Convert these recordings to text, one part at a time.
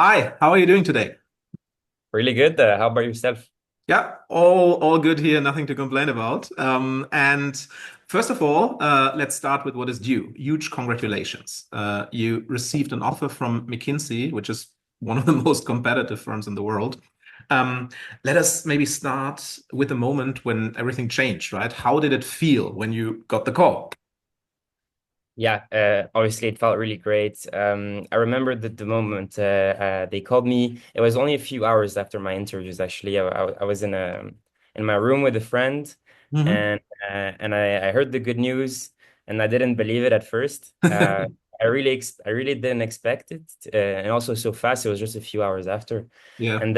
Hi, how are you doing today? Really good. How about yourself? Yeah, all good here, nothing to complain about. And first of all, let's start with what is due. Huge congratulations. You received an offer from McKinsey, which is one of the most competitive firms in the world. Um, Let us maybe start with the moment when everything changed, right? How did it feel when you got the call? Yeah, obviously it felt really great. I remember the moment they called me. It was only a few hours after my interviews, actually. I was in my room with a friend, Hmm. and I heard the good news, and I didn't believe it at first. I really didn't expect it, and also so fast. It was just a few hours after, Yeah. and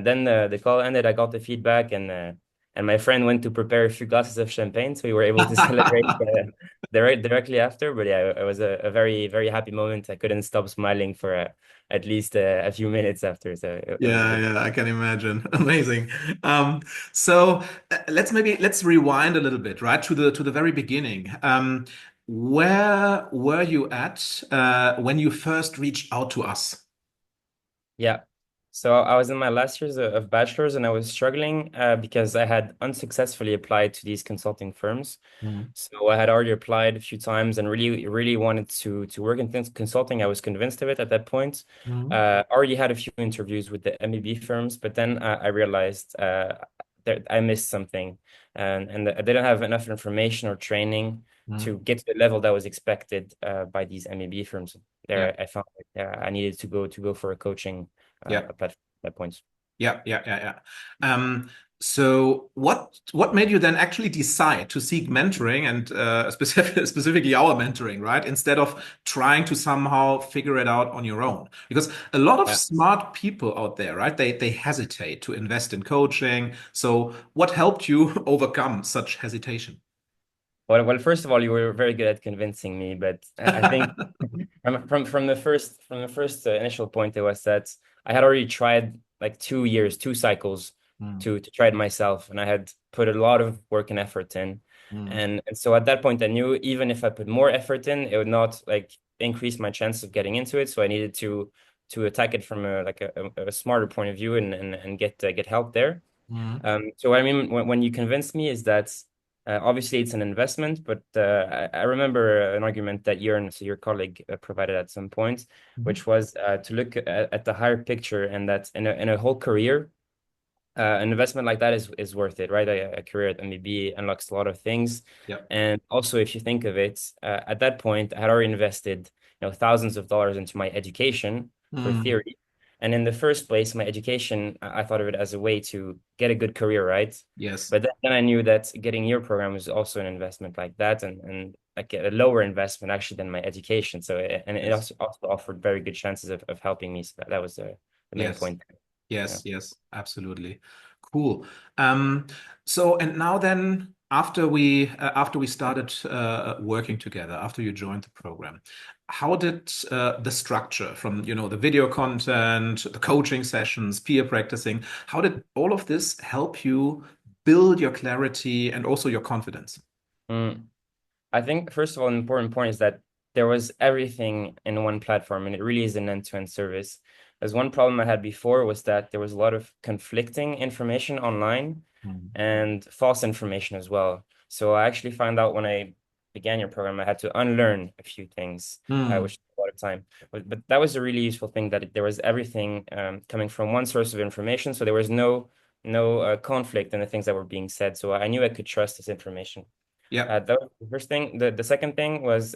then the call ended. I got the feedback, and my friend went to prepare a few glasses of champagne, so we were able to celebrate. Directly after, but yeah, it was a very, very happy moment. I couldn't stop smiling for at least a few minutes after, so it was Yeah, good. yeah, I can imagine. Amazing. Um, so let's rewind a little bit, right, to the very beginning. Where were you at when you first reached out to us? Yeah. So I was in my last years of bachelor's and I was struggling because I had unsuccessfully applied to these consulting firms. Mm, So I had already applied a few times and really wanted to work in consulting. I was convinced of it at that point. mm, Already had a few interviews with the MBB firms, but then I realized that I missed something, and I didn't have enough information or training mm. to get to the level that was expected by these MBB firms. Yeah, There, I found I needed to go for a coaching yeah, platform at that point. yeah. So what made you then actually decide to seek mentoring and specifically our mentoring, right? Instead of trying to somehow figure it out on your own. Because a lot of Yeah. smart people out there, right? They hesitate to invest in coaching. So what helped you overcome such hesitation? Well, first of all, you were very good at convincing me, but I think from the first initial point, it was that I had already tried like 2 years, two cycles Mm, to try it myself, and I had put a lot of work and effort in, mm, and so at that point, I knew even if I put more effort in, it would not like increase my chance of getting into it. So I needed to attack it from a smarter point of view and get help there. mm, So what I mean when you convince me is that obviously it's an investment, but I remember an argument that so your colleague, provided at some point, mhm. which was to look at the higher picture and that in a whole career, an investment like that is worth it, right? A career at MBB unlocks a lot of things, Yeah. and also if you think of it, at that point I had already invested thousands of dollars into my education for Mm, theory, and in the first place, my education I thought of it as a way to get a good career, right? yes. But then I knew that getting your program was also an investment like that, and like a lower investment actually than my education. So it Yes. also offered very good chances of helping me. So that was the main Yes. point. Yeah. Yes, absolutely. Cool. Um, so and now then, after we started working together, after you joined the program, how did the structure from the video content, the coaching sessions, peer practicing, how did all of this help you build your clarity and also your confidence? Mm. I think first of all, an important point is that there was everything in one platform, and it really is an end-to-end service. As one problem I had before was that there was a lot of conflicting information online Mm. and false information as well. So I actually found out when I began your program, I had to unlearn a few things, Mm. which took a lot of time. But that was a really useful thing that there was everything coming from one source of information, so there was no conflict in the things that were being said. So I knew I could trust this information. Yeah. That was the first thing. The second thing was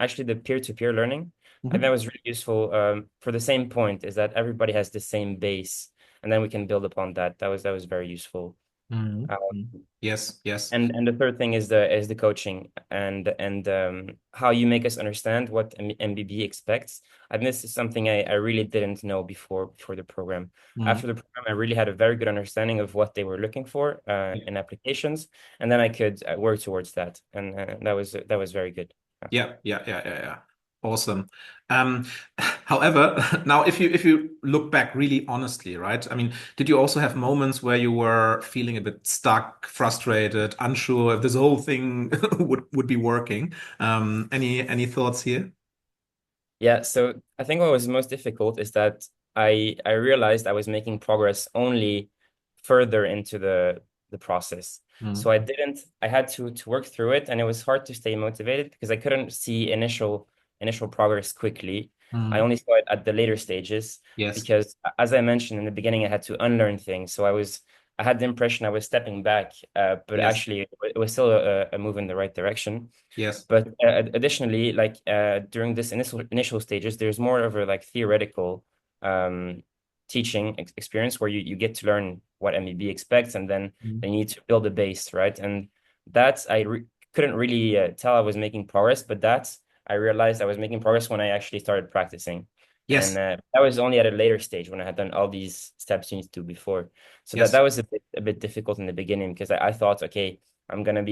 actually the peer-to-peer learning. I think that Mhm. was really useful for the same point, is that everybody has the same base, and then we can build upon that. That was very useful. Mhm. Uh, Mhm. Yes. and the third thing is the coaching and how you make us understand what MBB expects. And this is something I really didn't know before the program. Mhm. After the program, I really had a very good understanding of what they were looking for in applications, and then I could work towards that, and that was very good. Yeah. Yeah. Awesome. Um, However, now if you look back really honestly, right? I mean, did you also have moments where you were feeling a bit stuck, frustrated, unsure if this whole thing would be working? Any thoughts here? Yeah, so I think what was most difficult is that I realized I was making progress only further into the process. So Mm, I had to work through it, and it was hard to stay motivated because I couldn't see initial progress quickly. I mm, only saw it at the later stages yes, because, as I mentioned in the beginning, I had to unlearn things. So I had the impression I was stepping back, but yes, actually it was still a move in the right direction. yes, But additionally, like during this initial stages, there's more of a like theoretical um, teaching experience where you get to learn what MBB expects, and then mm, they need to build a base, right? And that's I re couldn't really tell I was making progress, but that's I realized I was making progress when I actually started practicing. And yes, that was only at a later stage when I had done all these steps you need to do before. So that yes. was a bit difficult in the beginning because I thought, okay, I'm gonna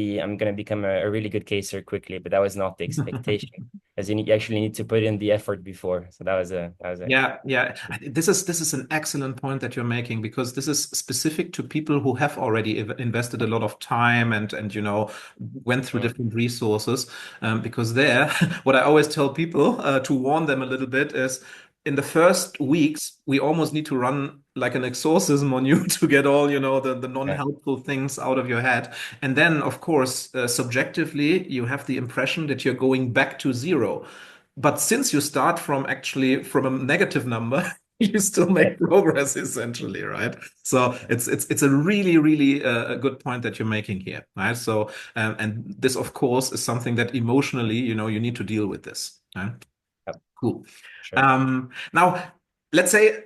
become a really good caser quickly, but that was not the expectation, as you actually need to put in the effort before. So that was a Yeah, yeah. This is an excellent point that you're making, because this is specific to people who have already invested a lot of time and went through Mm, different resources. Because there, what I always tell people to warn them a little bit is, in the first weeks we almost need to run like an exorcism on you to get all the yeah, non-helpful things out of your head, and then of course subjectively you have the impression that you're going back to zero. But since you start from actually from a negative number, you still yeah, make progress essentially, right? So it's a really really a good point that you're making here, right? So and this of course is something that emotionally, you need to deal with this, right? yeah, Cool. sure. Now, let's say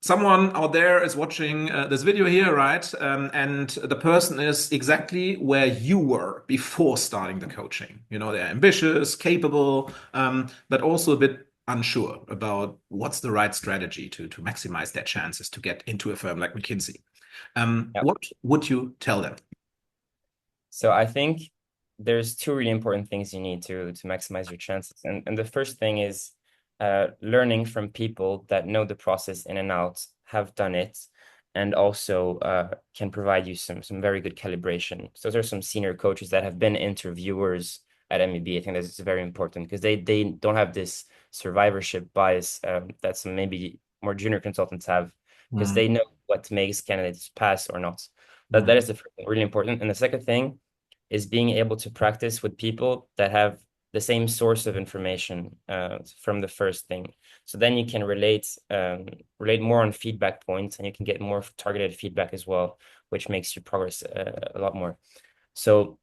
someone out there is watching this video here, right? And the person is exactly where you were before starting the coaching. They're ambitious, capable, but also a bit unsure about what's the right strategy to maximize their chances to get into a firm like McKinsey. Yeah. What would you tell them? So I think there's two really important things you need to maximize your chances. And the first thing is learning from people that know the process in and out, have done it, and also can provide you some very good calibration. So there are some senior coaches that have been interviewers at MBB. I think that's very important because they don't have this survivorship bias that some maybe more junior consultants have, because Mm, they know what makes candidates pass or not. That mm, is the first thing, really important. And the second thing is being able to practice with people that have the same source of information from the first thing. So then you can relate more on feedback points, and you can get more targeted feedback as well, which makes you progress a lot more. So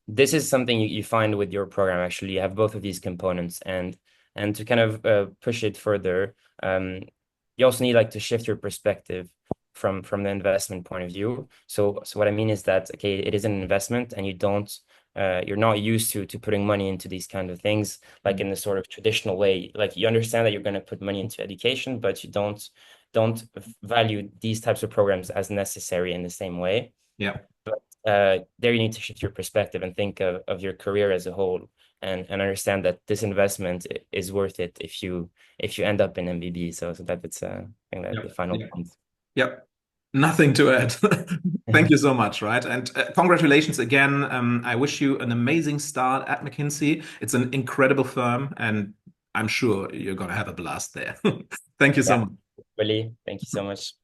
this is something you find with your program. Actually, you have both of these components, and to kind of push it further, you also need like to shift your perspective from the investment point of view. So what I mean is that, okay, it is an investment, and you're not used to putting money into these kind of things like mm. in the sort of traditional way. Like you understand that you're going to put money into education, but you don't value these types of programs as necessary in the same way. Yeah. But there you need to shift your perspective and think of your career as a whole, and understand that this investment is worth it if you end up in MBB. So that it's I think that Yeah. the final Yeah. point. Yeah. Nothing to add. Thank you so much, right? And congratulations again. I wish you an amazing start at McKinsey. It's an incredible firm, and I'm sure you're going to have a blast there. Thank you so Yeah, much. really. Thank you so much.